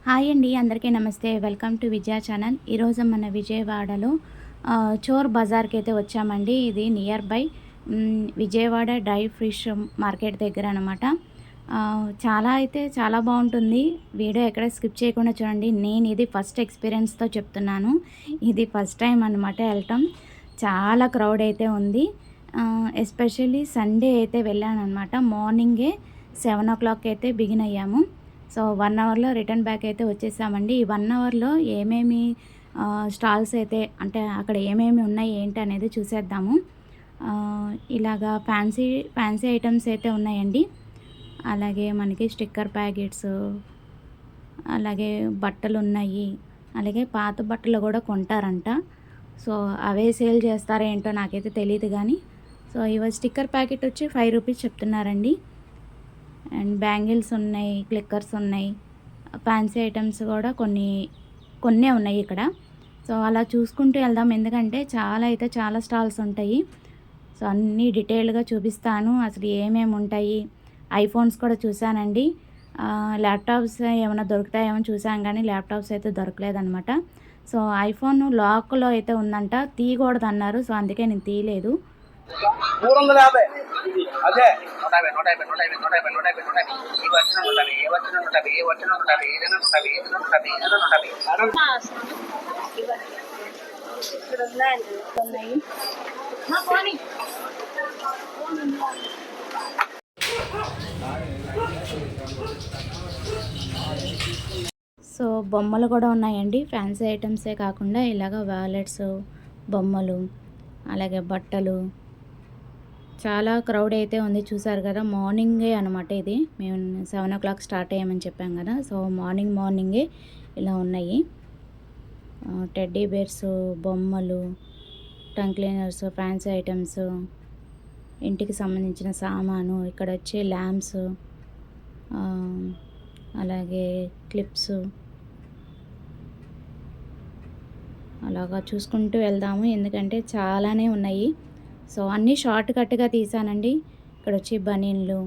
Hi అండి, అందరికీ నమస్తే. Welcome to Vijaya channel. ఈరోజు మన విజయవాడలో చోర్ బజార్కి అయితే వచ్చామండి. ఇది near by Vijayawada dry fish market దగ్గర అనమాట. చాలా బాగుంటుంది. వీడియో ఎక్కడ స్కిప్ చేయకుండా చూడండి. నేను ఇది ఫస్ట్ ఎక్స్పీరియన్స్తో చెప్తున్నాను. ఇది ఫస్ట్ టైం అనమాట వెళ్ళటం. చాలా క్రౌడ్ అయితే ఉంది. ఎస్పెషల్లీ సండే అయితే వెళ్ళాను అనమాట. మార్నింగే 7 o'clock అయితే బిగిన్ అయ్యాము. సో 1 అవర్లో రిటర్న్ బ్యాక్ అయితే వచ్చేసామండి. ఈ 1 అవర్లో ఏమేమి స్టాల్స్ అయితే అంటే అక్కడ ఏమేమి ఉన్నాయి ఏంటి అనేది చూసేద్దాము. ఇలాగా ఫ్యాన్సీ ఐటమ్స్ అయితే ఉన్నాయండి. అలాగే మనకి స్టిక్కర్ ప్యాకెట్స్, అలాగే బట్టలు ఉన్నాయి. అలాగే పాత బట్టలు కూడా కొంటారంట. సో అవే సేల్ చేస్తారో ఏంటో నాకైతే తెలియదు కానీ, సో ఇవి స్టిక్కర్ ప్యాకెట్ వచ్చి 5 రూపీస్ చెప్తున్నారండి. అండ్ బ్యాంగిల్స్ ఉన్నాయి, క్లిక్కర్స్ ఉన్నాయి, ఫ్యాన్సీ ఐటమ్స్ కూడా కొన్నే ఉన్నాయి ఇక్కడ. సో అలా చూసుకుంటూ వెళ్దాం, ఎందుకంటే చాలా స్టాల్స్ ఉంటాయి. సో అన్నీ డీటెయిల్గా చూపిస్తాను. అసలు ఏమేమి ఉంటాయి. ఐఫోన్స్ కూడా చూశానండి. ల్యాప్టాప్స్ ఏమైనా దొరుకుతాయేమో చూసాం, కానీ ల్యాప్టాప్స్ అయితే దొరకలేదన్నమాట. సో ఐఫోన్ లాక్లో అయితే ఉందంట, తీయకూడదు అన్నారు. సో అందుకే నేను తీయలేదు. 350 అదే 150 ఈ వచ్చిన 150 ఏ వచ్చిన 150 ఏ వచ్చిన 150 ఏదైనా 150 ఏదైనా 150 ఏదైనా 150 ఇక్కడ ఉన్నాయి. సో బొమ్మలు కూడా ఉన్నాయండి. ఫ్యాన్సీ ఐటమ్సే కాకుండా ఇలాగ వ్యాలెట్స్, బొమ్మలు, అలాగే బట్టలు. చాలా క్రౌడ్ అయితే ఉంది, చూసారు కదా. మార్నింగే అనమాట ఇది. మేము 7 o'clock స్టార్ట్ అయ్యామని చెప్పాం కదా. సో మార్నింగే ఇలా ఉన్నాయి. టెడ్డీ బేర్స్, బొమ్మలు, టంగ్ క్లీనర్స్, ఫ్యాన్సీ ఐటమ్స్, ఇంటికి సంబంధించిన సామాను. ఇక్కడ వచ్చి ల్యాంప్స్, అలాగే క్లిప్స్. అలాగా చూసుకుంటూ వెళ్దాము, ఎందుకంటే చాలానే ఉన్నాయి. సో అన్నీ షార్ట్ కట్గా తీసానండి. ఇక్కడ వచ్చి బనీన్లు,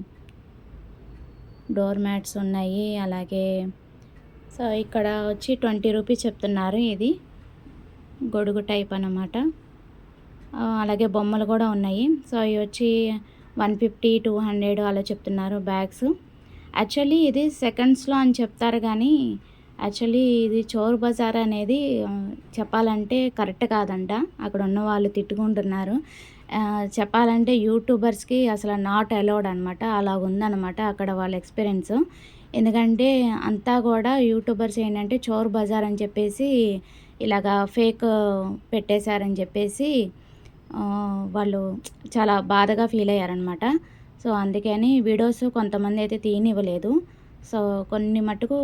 డోర్ మ్యాట్స్ ఉన్నాయి. అలాగే సో ఇక్కడ వచ్చి 20 రూపీస్ చెప్తున్నారు. ఇది గొడుగు టైప్ అన్నమాట. అలాగే బొమ్మలు కూడా ఉన్నాయి. సో ఇవి వచ్చి 150, 200 అలా చెప్తున్నారు బ్యాగ్స్. యాక్చువల్లీ ఇది సెకండ్స్లో అని చెప్తారు, కానీ యాక్చువల్లీ ఇది చోర్ బజార్ అనేది చెప్పాలంటే కరెక్ట్ కాదంట. అక్కడ ఉన్న వాళ్ళు తిట్టుకుంటున్నారు. చెప్పాలంటే యూట్యూబర్స్కి అసలు నాట్ అలౌడ్ అనమాట. అలా ఉందన్నమాట అక్కడ వాళ్ళ ఎక్స్పీరియన్స్. ఎందుకంటే అంతా కూడా యూట్యూబర్స్ ఏంటంటే చోర్ బజార్ అని చెప్పేసి ఇలాగా ఫేక్ పెట్టేశారని చెప్పేసి వాళ్ళు చాలా బాధగా ఫీల్ అయ్యారనమాట. సో అందుకని వీడియోస్ కొంతమంది అయితే తీయనివ్వలేదు. సో కొన్ని మటుకు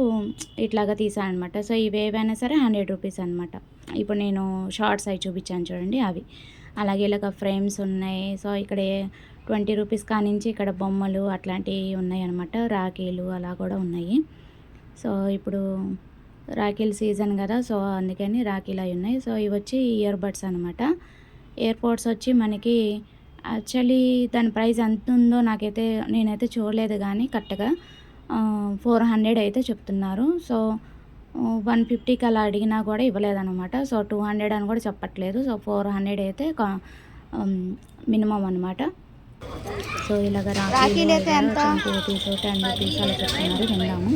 ఇట్లాగా తీసానమాట. సో ఇవి ఏవైనా సరే 100 రూపీస్ అనమాట. ఇప్పుడు నేను షార్ట్స్ అవి చూపించాను చూడండి, అవి. అలాగే ఇలాగ ఫ్రేమ్స్ ఉన్నాయి. సో ఇక్కడ 20 రూపీస్ కానించి ఇక్కడ బొమ్మలు అట్లాంటివి ఉన్నాయి అనమాట. రాఖీలు అలా కూడా ఉన్నాయి. సో ఇప్పుడు రాఖీల సీజన్ కదా, సో అందుకని రాఖీలు అవి ఉన్నాయి. సో ఇవి వచ్చి ఇయర్ బడ్స్ అనమాట. ఎయిర్పోర్ట్స్ వచ్చి మనకి యాక్చువల్లీ దాని ప్రైస్ ఎంత ఉందో నేనైతే చూడలేదు, కానీ కరెక్ట్గా 400 అయితే చెప్తున్నారు. సో 150కి అలా అడిగినా కూడా ఇవ్వలేదన్నమాట. సో 200 అని కూడా చెప్పట్లేదు. సో 400 అయితే మినిమం అనమాట. సో ఇలాగ రాఖీలు 20 రూపీస్, 10 రూపీస్ అలా చెప్తున్నారు. విందాము.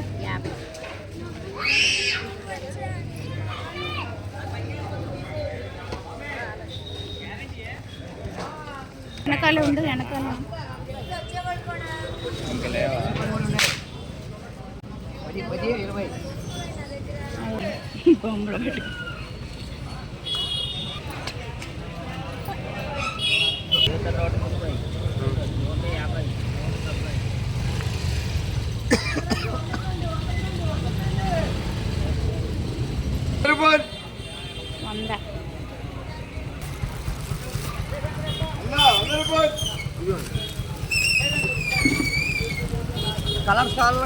వెనకాల ఉండు, వెనకాల బొమ్మలు పెట్టి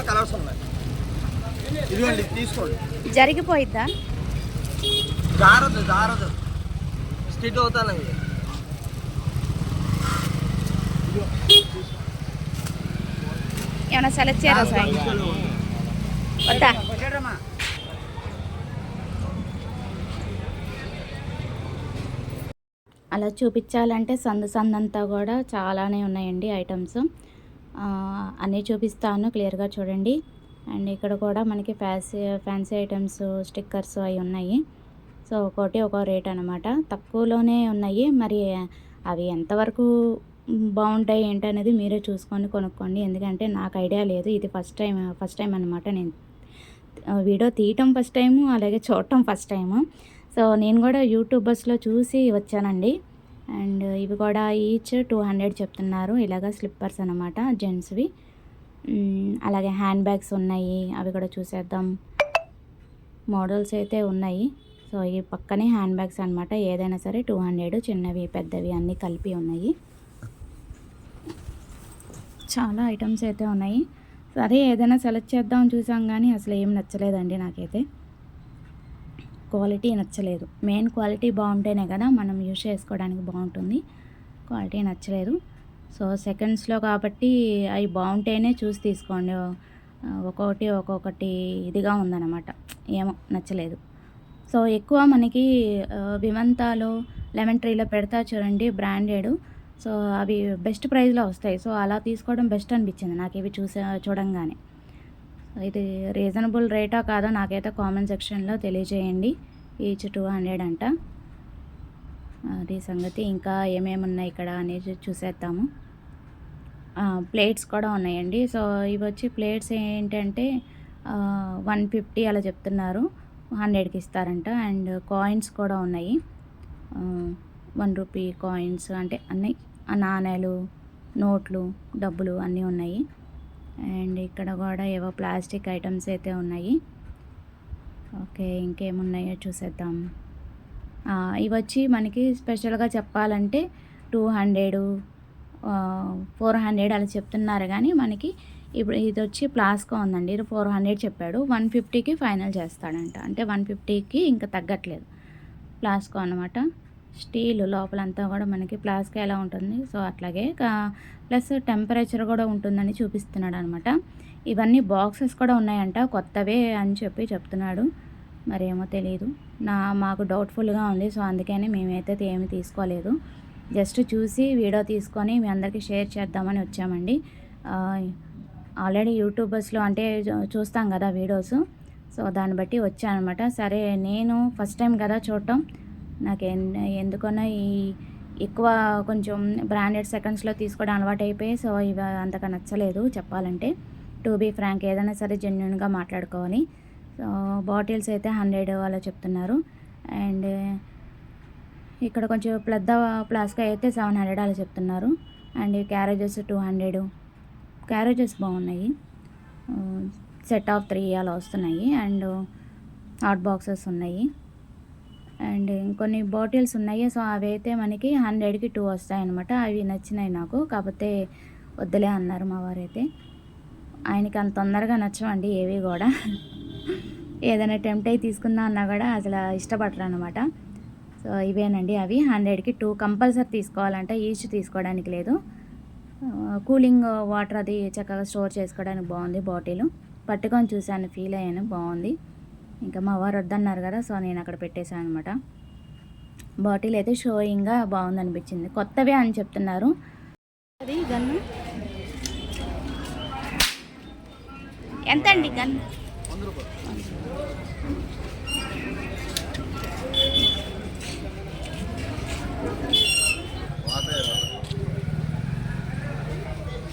కలర్స్ ఉన్నాయి. ఇదిగోండి, తీసుకోండి. జరిగిపోయిద్దా? జారదు స్టిట్ అవుతాను. ఏమైనా సెలెక్ట్ చేయరా సార్? వద్దా? అలా చూపించాలంటే సందంతా కూడా చాలానే ఉన్నాయండి ఐటమ్స్. అన్నీ చూపిస్తాను, క్లియర్గా చూడండి. అండ్ ఇక్కడ కూడా మనకి ఫ్యాన్సీ ఐటమ్స్, స్టిక్కర్స్ అవి ఉన్నాయి. సో ఒక్కోటి ఒక్కో రేట్ అనమాట. తక్కువలోనే ఉన్నాయి. మరి అవి ఎంతవరకు బాగుంటాయి ఏంటనేది మీరే చూసుకొని కొనుక్కోండి. ఎందుకంటే నాకు ఐడియా లేదు. ఇది ఫస్ట్ టైం అనమాట నేను వీడియో తీయటం ఫస్ట్ టైము, అలాగే చూడటం ఫస్ట్ టైము. సో నేను కూడా యూట్యూబర్స్లో చూసి వచ్చానండి. అండ్ ఇవి కూడా ఈచ్ 200 చెప్తున్నారు. ఇలాగ స్లిప్పర్స్ అనమాట, జెంట్స్వి. అలాగే హ్యాండ్ బ్యాగ్స్ ఉన్నాయి, అవి కూడా చూసేద్దాం. మోడల్స్ అయితే ఉన్నాయి. సో ఈ పక్కనే హ్యాండ్ బ్యాగ్స్ అనమాట. ఏదైనా సరే 200, చిన్నవి పెద్దవి అన్నీ కలిపి ఉన్నాయి. చాలా ఐటమ్స్ అయితే ఉన్నాయి. సరే ఏదైనా సెలెక్ట్ చేద్దాం చూసాం కానీ అసలు ఏం నచ్చలేదండి నాకైతే. క్వాలిటీ నచ్చలేదు. మెయిన్ క్వాలిటీ బాగుంటేనే కదా మనం యూజ్ చేసుకోవడానికి బాగుంటుంది. క్వాలిటీ నచ్చలేదు. సో సెకండ్స్లో కాబట్టి అవి బాగుంటేనే చూసి తీసుకోండి. ఒక్కొక్కటి ఇదిగా ఉందన్నమాట. ఏమో నచ్చలేదు. సో ఎక్కువ మనకి విమంతాలో, లెమన్ ట్రీలో పెడతా చూడండి బ్రాండెడ్. సో అవి బెస్ట్ ప్రైస్లో వస్తాయి. సో అలా తీసుకోవడం బెస్ట్ అనిపించింది నాకు ఇవి చూడంగానే. ఇది రీజనబుల్ రేటా కాదో నాకైతే కామెంట్ సెక్షన్లో తెలియజేయండి. ఈచ్ 200 అంట. అది సంగతి. ఇంకా ఏమేమి ఉన్నాయి ఇక్కడ అనేది చూసేద్దాము. ప్లేట్స్ కూడా ఉన్నాయండి. సో ఇవి వచ్చి ప్లేట్స్ ఏంటంటే 150 అలా చెప్తున్నారు, 100కి ఇస్తారంట. అండ్ కాయిన్స్ కూడా ఉన్నాయి. 1 రూపీ కాయిన్స్ అంటే అన్నీ నాణేలు, నోట్లు, డబ్బులు అన్నీ ఉన్నాయి. అండ్ ఇక్కడ కూడా ఏవో ప్లాస్టిక్ ఐటమ్స్ అయితే ఉన్నాయి. ఓకే ఇంకేమున్నాయో చూసేద్దాం. ఇవి వచ్చి మనకి స్పెషల్గా చెప్పాలంటే 200, 400 అలా చెప్తున్నారు. కానీ మనకి ఇప్పుడు ఇది వచ్చి ప్లాస్కో ఉందండి. ఇది 400 చెప్పాడు. 150కి ఫైనల్ చేస్తాడంట. అంటే 150కి ఇంకా తగ్గట్లేదు. ప్లాస్కో అనమాట. స్టీల్ లోపలంతా కూడా మనకి ప్లాస్కో ఎలా ఉంటుంది సో అట్లాగే ప్లస్ టెంపరేచర్ కూడా ఉంటుందని చూపిస్తున్నాడు అనమాట. ఇవన్నీ బాక్సెస్ కూడా ఉన్నాయంట, కొత్తవే అని చెప్తున్నాడు. మరేమో తెలియదు. మాకు డౌట్ఫుల్గా ఉంది. సో అందుకని మేమైతే ఏమీ తీసుకోలేదు. జస్ట్ చూసి వీడియో తీసుకొని మీ అందరికీ షేర్ చేద్దామని వచ్చామండి. ఆల్రెడీ యూట్యూబర్స్లో అంటే చూస్తాం కదా వీడియోస్. సో దాన్ని బట్టి వచ్చానమాట. సరే నేను ఫస్ట్ టైం కదా చూడటం, నాకు ఎందుకన్నా ఈ ఎక్కువ కొంచెం బ్రాండెడ్ సెకండ్స్లో తీసుకోవడం అలవాటు అయిపోయి సో ఇవి అంతగా నచ్చలేదు చెప్పాలంటే. టు బీ ఫ్రాంక్, ఏదైనా సరే జెన్యున్గా మాట్లాడుకోవాలి. సో బాటిల్స్ అయితే 100 అలా చెప్తున్నారు. అండ్ ఇక్కడ కొంచెం పెద్ద ప్లాస్క్ అయితే 700 అలా చెప్తున్నారు. And carriages 200. క్యారేజెస్ బాగున్నాయి. సెట్ ఆఫ్ 3 అలా వస్తున్నాయి. అండ్ హాట్ బాక్సెస్ ఉన్నాయి. అండ్ ఇంకొన్ని బాటిల్స్ ఉన్నాయి. సో అవి అయితే మనకి 100కి 2 వస్తాయన్నమాట. అవి నచ్చినాయి నాకు. కాకపోతే వద్దులే అన్నారు మా వారైతే. ఆయనకి అంత తొందరగా నచ్చవండి ఏవి కూడా. ఏదైనా టెంప్ట్ అయి తీసుకుందాం అన్నా కూడా అసలు ఇష్టపడరు అనమాట. సో ఇవేనండి అవి. 100కి 2 కంపల్సరీ తీసుకోవాలంట. ఈచ్ తీసుకోవడానికి లేదు. కూలింగ్ వాటర్ అది చక్కగా స్టోర్ చేసుకోవడానికి బాగుంది బాటిల్. పట్టుకొని చూశాను, ఫీల్ అయ్యాను, బాగుంది. ఇంకా మా వారు వద్దన్నారు కదా సో నేను అక్కడ పెట్టేశాను అనమాట. బాటిల్ అయితే షోయింగ్గా బాగుంది అనిపించింది. కొత్తవే అని చెప్తున్నారు. అది గన్ను ఎంత అండి గన్? 100 రూపాయలు.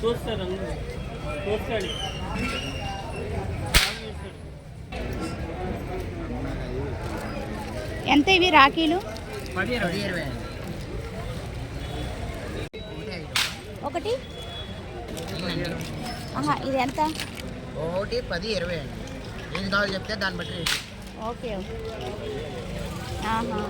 చూస్తాడు. ఎంత ఇవి రాఖీలు? 10-20. ఒకటి ఇది ఎంత? ఒకటి 10-20 అండి. ఏది కావాలి చెప్తే దాన్ని బట్టి రేటు. ఓకే ఆహా.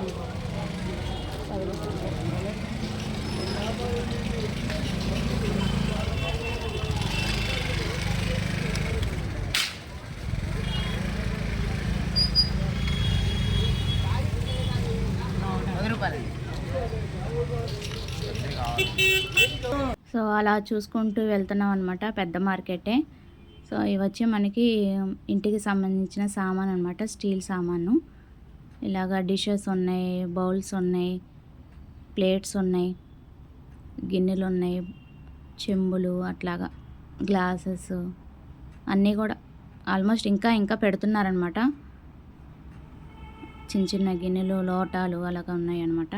సో అలా చూసుకుంటూ వెళ్తున్నాం అనమాట. పెద్ద మార్కెటే. సో ఇవి వచ్చి మనకి ఇంటికి సంబంధించిన సామాన్ అనమాట. స్టీల్ సామాను. ఇలాగా డిషెస్ ఉన్నాయి, బౌల్స్ ఉన్నాయి, ప్లేట్స్ ఉన్నాయి, గిన్నెలు ఉన్నాయి, చెంబులు అట్లాగా గ్లాసెస్ అన్నీ కూడా ఆల్మోస్ట్ ఇంకా పెడుతున్నారనమాట. చిన్న చిన్న గిన్నెలు, లోటాలు అలాగా ఉన్నాయి అన్నమాట.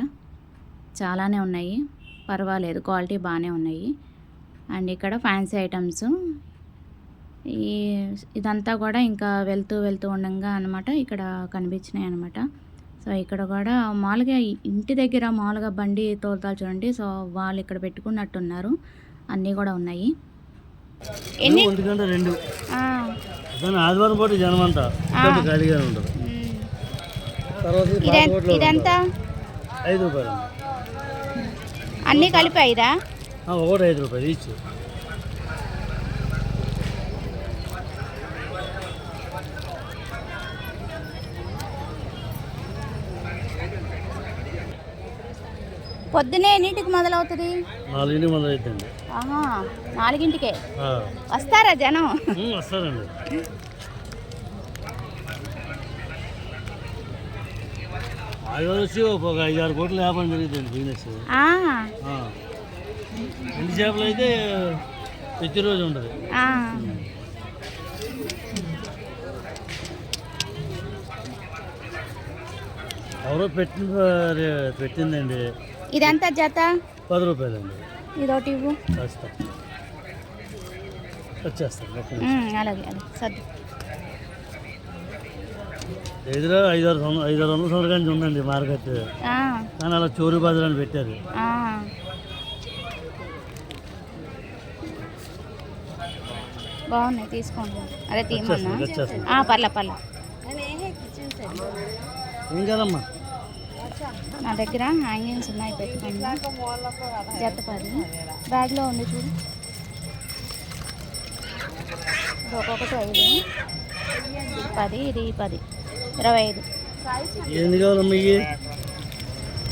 చాలానే ఉన్నాయి, పర్వాలేదు, క్వాలిటీ బాగానే ఉన్నాయి. అండ్ ఇక్కడ ఫ్యాన్సీ ఐటమ్స్, ఇదంతా కూడా ఇంకా వెళ్తూ ఉండగా అనమాట ఇక్కడ కనిపించినాయి అనమాట. సో ఇక్కడ కూడా మామూలుగా ఇంటి దగ్గర మామూలుగా బండి తోలుతారు చూడండి, సో వాళ్ళు ఇక్కడ పెట్టుకున్నట్టున్నారు. అన్నీ కూడా ఉన్నాయి. ఎన్ని 1 ఆ, దాని ఆదివారం పూట జనం అంతా ఖాళీగా ఉంటుంది. తర్వాత ఇదంతా 5 రూపాయలు, అన్నీ కలిపి 5 ఒకటి 5 రూపాయలు ఈచ్. పొద్దునే ఎన్నింటికి మొదలవుతుంది? 4 మొదలైద్దండి. ఆహా, 4కే వస్తారా జనం? వస్తారండి. ఆదివారం వచ్చి ఒక 5-6 కోట్ల వ్యాపారం జరుగుతుంది బిజినెస్. ఎండి చేపలు అయితే ప్రతిరోజు ఉంటుంది. ఎవరో పెట్టిందండి. ఇదంతా జత 10 రూపాయలండి. ఇదొకటి ఇవ్వు. వచ్చేస్తాను. అలాగే సర్దు. ఎదురు 500 సంవత్సరాల నుంచి ఉందండి మార్కెట్, కానీ అలా చోరీ బజార్ అని పెట్టారు. బాగున్నాయి, తీసుకోండి. అదే తీయమన్నా. పర్లే ఏం కదమ్మా, నా దగ్గర హ్యాంగింగ్స్ ఉన్నాయి, పెట్టుకోండి. జత 10 బ్యాగ్లో ఉంది చూడు. ఇది ఒక్కొక్కటి 5, 10, ఇది 10, 25. ఏంది కావాలమ్మా?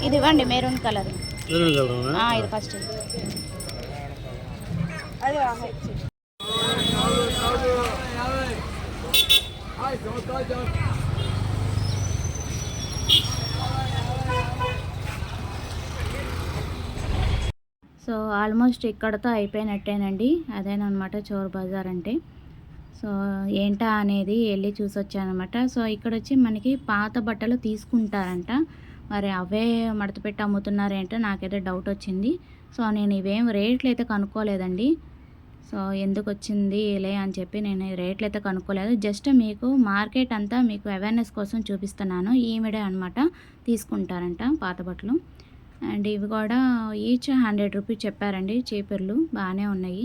ఇది ఇవ్వండి, మెరూన్ కలర్. ఇది ఫస్ట్. సో ఆల్మోస్ట్ ఇక్కడతో అయిపోయినట్టేనండి. అదేనమాట చోర్ బజార్ అంటే. సో ఏంటా అనేది వెళ్ళి చూసొచ్చానమాట. సో ఇక్కడ వచ్చి మనకి పాత బట్టలు తీసుకుంటారంట, మరి అవే మడత పెట్టి అమ్ముతున్నారేంటో నాకైతే డౌట్ వచ్చింది. సో నేను ఇవేం రేట్లు అయితే కనుక్కోలేదండి. సో ఎందుకు వచ్చింది లే అని చెప్పి నేను రేట్లు అయితే కనుక్కోలేదు. జస్ట్ మీకు మార్కెట్ అంతా మీకు అవేర్నెస్ కోసం చూపిస్తున్నాను. ఈమెడే అనమాట తీసుకుంటారంట పాత బట్టలు. అండ్ ఇవి కూడా ఈచ్ 100 రూపీస్ చెప్పారండి. చీపుర్లు బాగానే ఉన్నాయి.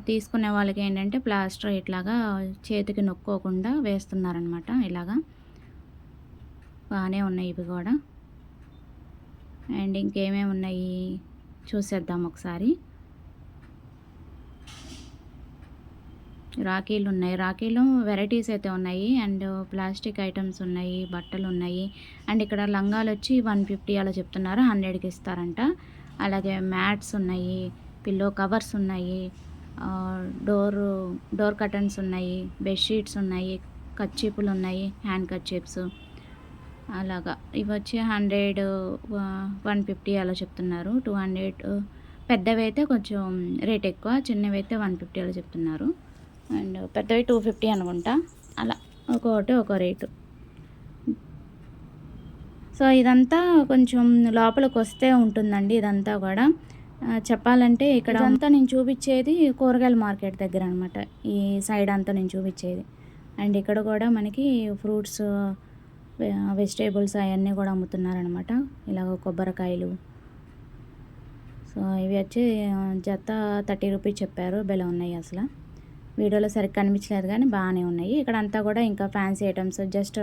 తీసుకునే వాళ్ళకి ఏంటంటే ప్లాస్టర్ ఇట్లాగా చేతికి నొక్కోకుండా వేస్తున్నారనమాట. ఇలాగా బాగానే ఉన్నాయి ఇవి కూడా. అండ్ ఇంకేమేమి ఉన్నాయి చూసేద్దాం ఒకసారి. రాఖీలు ఉన్నాయి, రాఖీలు వెరైటీస్ అయితే ఉన్నాయి. అండ్ ప్లాస్టిక్ ఐటమ్స్ ఉన్నాయి, బట్టలు ఉన్నాయి. అండ్ ఇక్కడ లంగాలు వచ్చి 150 అలా చెప్తున్నారు, 100కి ఇస్తారంట. అలాగే మ్యాట్స్ ఉన్నాయి, పిల్లో కవర్స్ ఉన్నాయి, డోర్ కర్టన్స్ ఉన్నాయి, బెడ్షీట్స్ ఉన్నాయి, కర్చీపులు ఉన్నాయి, హ్యాండ్ కర్చీప్స్ అలాగా. ఇవి వచ్చి 100, 150 అలా చెప్తున్నారు. 200 పెద్దవి అయితే కొంచెం రేట్ ఎక్కువ, చిన్నవి అయితే 150 అలా చెప్తున్నారు. అండ్ పెద్దవి 250 అనుకుంటా. అలా ఒక్కొక్కటి ఒక్కో రేటు. సో ఇదంతా కొంచెం లోపలికి వస్తే ఉంటుందండి. ఇదంతా కూడా చెప్పాలంటే ఇక్కడ అంతా నేను చూపించేది కూరగాయల మార్కెట్ దగ్గర అనమాట. ఈ సైడ్ అంతా నేను చూపించేది. అండ్ ఇక్కడ కూడా మనకి ఫ్రూట్స్, వెజిటేబుల్స్ అవన్నీ కూడా అమ్ముతున్నారనమాట. ఇలాగ కొబ్బరికాయలు. సో ఇవి వచ్చి జత 30 రూపీస్ చెప్పారు. బెల ఉన్నాయి, అసలు వీడియోలో సరిగ్గా కనిపించలేదు కానీ బాగానే ఉన్నాయి. ఇక్కడ అంతా కూడా ఇంకా ఫ్యాన్సీ ఐటమ్స్ జస్ట్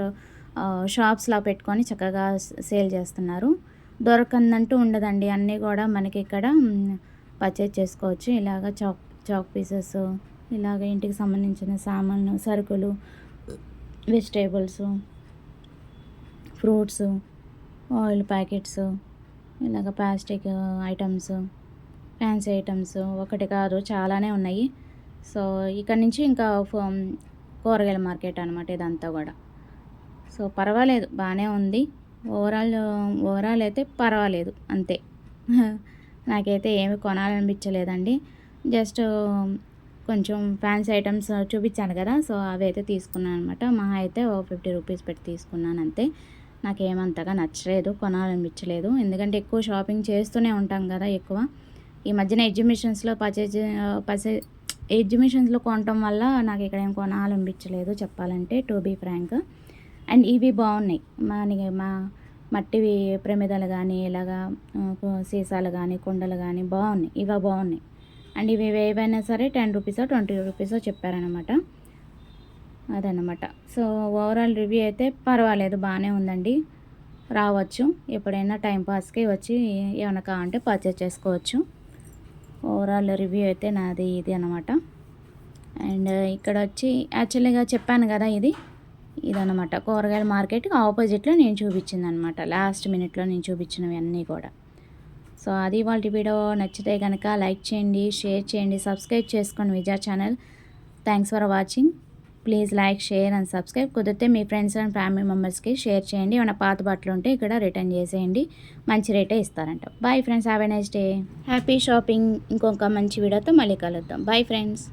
షాప్స్లా పెట్టుకొని చక్కగా సేల్ చేస్తున్నారు. దొరకందంటూ ఉండదండి, అన్నీ కూడా మనకి ఇక్కడ పర్చేజ్ చేసుకోవచ్చు. ఇలాగ చాక్ పీసెస్, ఇలాగ ఇంటికి సంబంధించిన సామాన్లు, సరుకులు, వెజిటేబుల్స్, ఫ్రూట్స్, ఆయిల్ ప్యాకెట్స్, ఇలాగ ప్లాస్టిక్ ఐటమ్స్, ఫ్యాన్సీ ఐటమ్స్ ఒకటి కాదు చాలానే ఉన్నాయి. సో ఇక్కడ నుంచి ఇంకా కూరగాయల మార్కెట్ అనమాట ఇదంతా కూడా. సో పర్వాలేదు, బాగానే ఉంది. ఓవరాల్ అయితే పర్వాలేదు అంతే. నాకైతే ఏమి కొనాలనిపించలేదండి. జస్ట్ కొంచెం ఫ్యాన్సీ ఐటమ్స్ చూపించాను కదా, సో అవి అయితే తీసుకున్నాను అనమాట. మహా అయితే ఓ 50 రూపీస్ పెట్టి తీసుకున్నాను అంతే. నాకేమంతగా నచ్చలేదు, కొనాలనిపించలేదు. ఎందుకంటే ఎక్కువ షాపింగ్ చేస్తూనే ఉంటాం కదా ఎక్కువ. ఈ మధ్యన ఎగ్జిబిషన్స్లో కొనటం వల్ల నాకు ఇక్కడ ఏం కొనాలనిపించలేదు చెప్పాలంటే, టు బీ ఫ్రాంక్. అండ్ ఇవి బాగున్నాయి. మా మట్టివి ప్రమిదలు కానీ ఇలాగా సీసాలు కానీ కుండలు కానీ బాగున్నాయి. ఇవి బాగున్నాయి. అండ్ ఇవి ఏవైనా సరే 10 రూపీసో 20 రూపీసో చెప్పారనమాట. అదనమాట. సో ఓవరాల్ రివ్యూ అయితే పర్వాలేదు, బాగానే ఉందండి. రావచ్చు ఎప్పుడైనా టైంపాస్కి వచ్చి ఏమైనా కావాలంటే పర్చేస్ చేసుకోవచ్చు. ఓవరాల్ రివ్యూ అయితే నాది ఇది అనమాట. అండ్ ఇక్కడ వచ్చి యాక్చువల్గా చెప్పాను కదా, ఇదనమాట కూరగాయల మార్కెట్ ఆపోజిట్లో నేను చూపించింది అనమాట. లాస్ట్ మినిట్లో నేను చూపించినవి అన్నీ కూడా. సో అది వాళ్ళ వీడియో. నచ్చితే కనుక లైక్ చేయండి, షేర్ చేయండి, సబ్స్క్రైబ్ చేసుకోండి Vijaya channel. Thanks for watching. Please like, share and subscribe. కుదిరితే మీ ఫ్రెండ్స్ అండ్ ఫ్యామిలీ మెంబర్స్కి షేర్ చేయండి. ఏమైనా పాత బట్టలు ఉంటే ఇక్కడ రిటర్న్ చేసేయండి, మంచి రేటే ఇస్తారంట. Bye friends, have a nice day, happy shopping. ఇంకొక మంచి వీడియోతో మళ్ళీ కలుద్దాం. Bye friends.